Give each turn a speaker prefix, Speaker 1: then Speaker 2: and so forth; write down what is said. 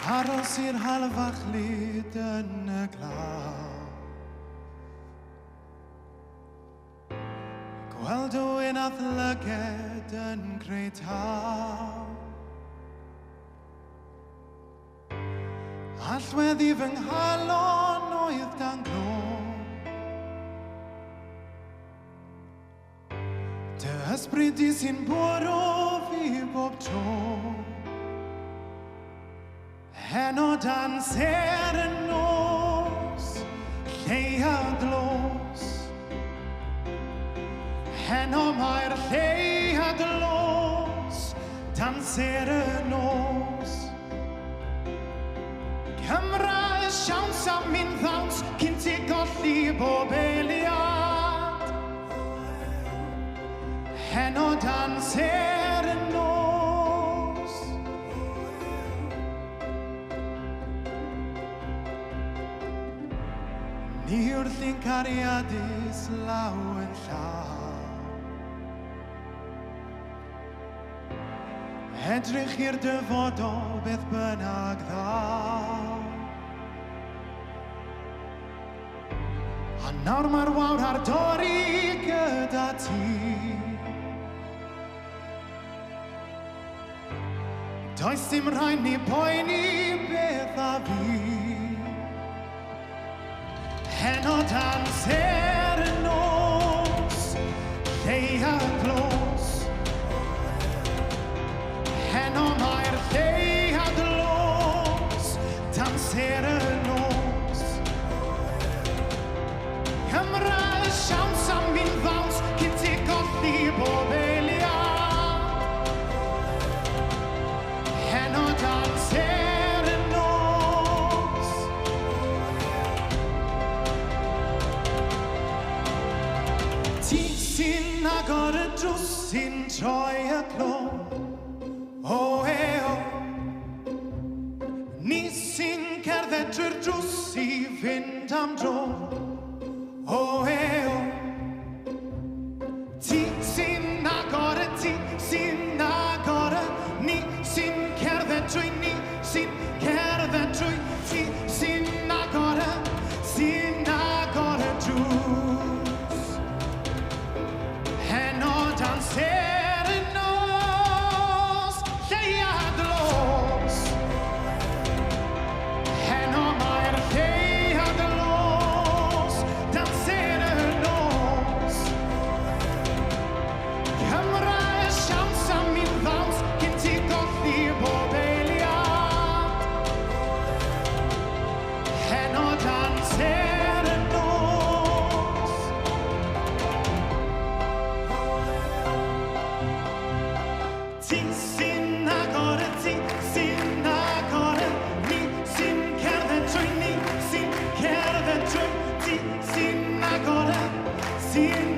Speaker 1: Aros i'r halfach lyd yn y glaw. Gweld o un ath lyged yn greu taw. Allwedd i fy nghalon oedd dan glo. Dy ysbryd i sy'n bwrw fi bob tro. Heno dan ser y nos, lleia glos. Heno mae'r lleia glos, dan ser y nos. Cymra y siawns am mynd ddawns, cyn ti golli bob eiliad. Heno dan ser y nos. Ni wrth i'n cariadus law yn llaw. Edrych i'r dyfodol beth bynnag ddaw. A nawr mae'r wawr ar dorri gyda ti. Does dim rhaid ni poeni beth a fi. Heno dan ser y nos, lleia glos. Heno mae'r lleia glos, dan ser y nos. Cymra y siawns am mynd ddawns, cyn ti golli bob eiliad. Heno dan ser y nos. Ti sy'n agor y drws sy'n troi y clo. O e o. Ni sy'n cerdded drwy'r drws i fynd am dro. O e o. Ti sy'n agor y, ti sy'n agor y. Ni sy'n cerdded drwy, ni sy'n cerdded drwy. Ti sy'n agor y drws. Heno dan ser y nos, lleia glos. Heno mae'r lleia glos, dan ser y nos. Cymra y siawns am mynd ddawns, cyn ti golli bob eiliad. Heno dan ser y nos. Ti sy'n agor y, ti sy'n agor y. Ni sy'n cerdded drwy, ni sy'n cerdded drwy. Ti sy'n agor y, sy'n